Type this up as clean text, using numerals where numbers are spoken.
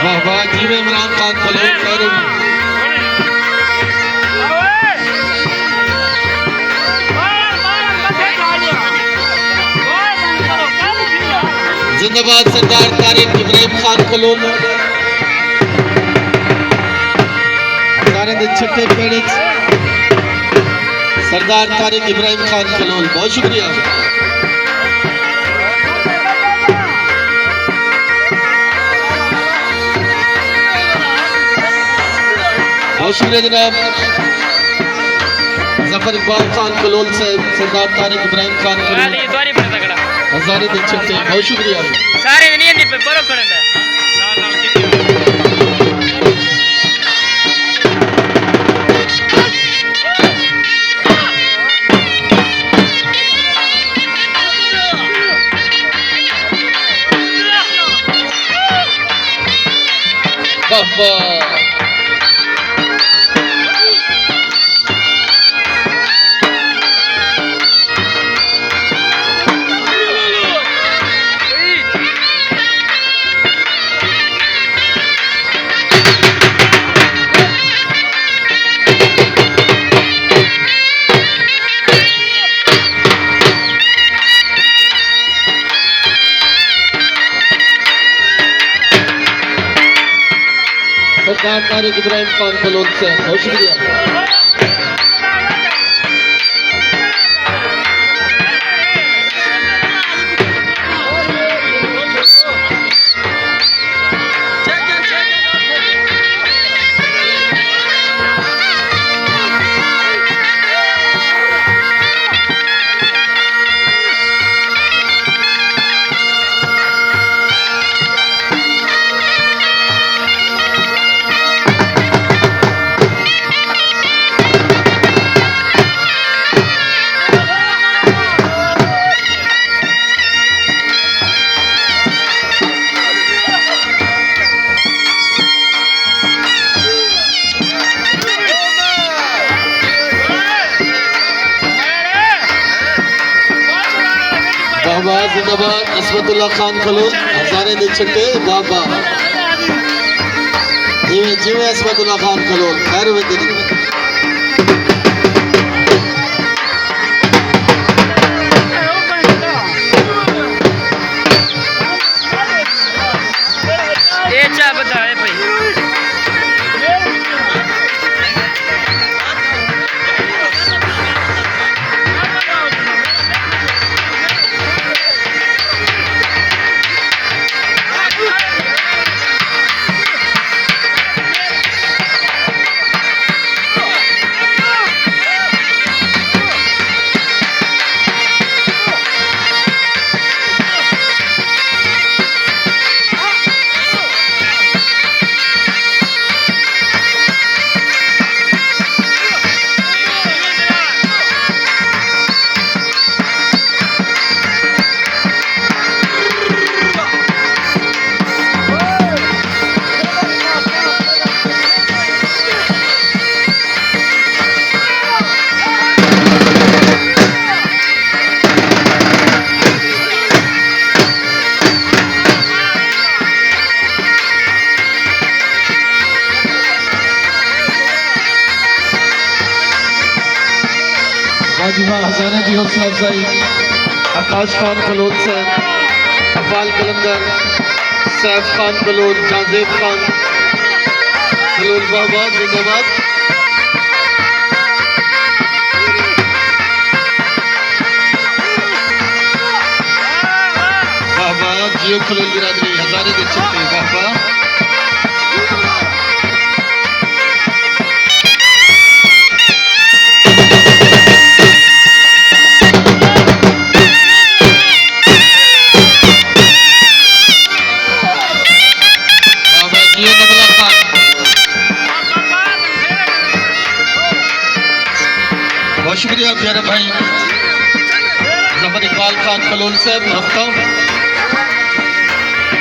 वाह वाह जी में इमरान खान फलोर करूं जिंदाबाद सरदार तारिक इब्राहिम खान खलोल छठे पेड़ सरदार तारिक इब्राहिम खान खलोल बहुत शुक्रिया जनाब जफर इकबाल खान खलोल से सरदार तारिक इब्राहिम खान खलोल हजारे दिन छठे बहुत शुक्रिया सारे सरदार तारिक इब्राहिम खान खलोल से बहुत शुक्रिया बाबा जिंदाबाद असमतुल्ला खान खलोल हजारे दिन छठे बाबा जीवे जीवे असमतुल्ला खान खलोल खैर दिन वाजिबा हजारे की हौसला अफजाई आकाश खान खलोल से अफाल कलंदर सैफ खान खलोल जाजेब खान खलोल बाबा जिंदाबाद बाबा जियो खलोल बिरादरी हजारे के छठे बाबा बहुत शुक्रिया प्यारे भाई जफर इकबाल खान खलोल साहब हफ्ता